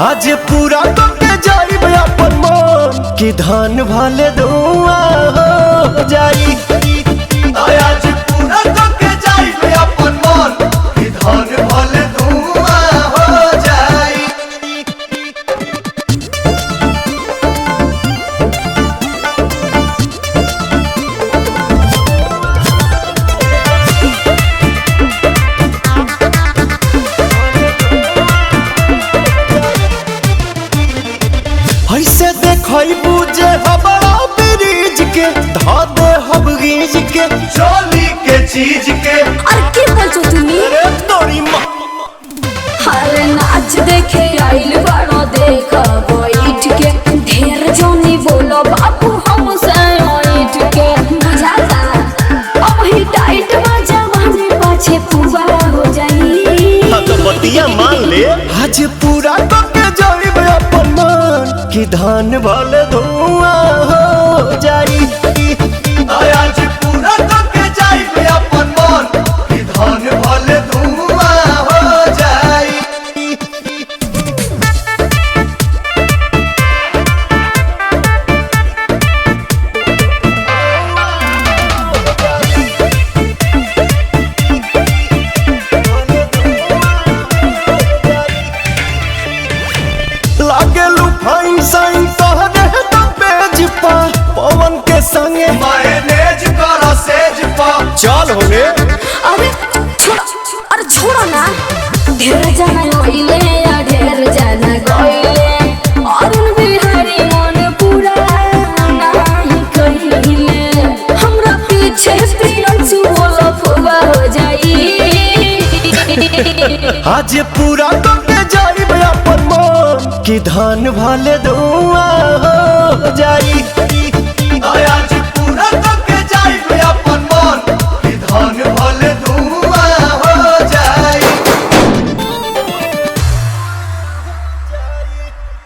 आज पूरा करके जाई अपन मन कि धान भले धुआं हो जाई। आज पूरा करके जाई अपन मन कि धान भले धुआं हो जाई। ऐसे देखबू जे हमारा ब्रिज के धा दे हम गीज के चोली के चीज के। अरे की बोलছো তুমি? अरे तोरी माँ हर नाच देखे आइल बड़ो देखा बैठ के ढेर जोनी बोलो बापू हम से बैठ के मजाला अब ही टाइट मजा वाले पाछे पूरा हो जाई। हाँ तो बतिया मान ले आज पूरा करके जाई अपन मन कि धान भले धुआं हो जाई। आज पूरा करके जाई अपन मन कि धान भले धुआं हो जाई। लागेलू फाइन साइन तोहरे तो पेज पा पवन के संगे मैनेज करा सेज पा चल होने। अरे छोड़ो ना ढेर जाना गइले या ढेर जाना गइले अरुण बिहारी मन पूरा नहीं कहिले हमरा पीछे प्रियंशु बोलो फुबा हो जाई। आज पूरा करके जाई अपन मन कि धान भले धुआं हो जाई। आज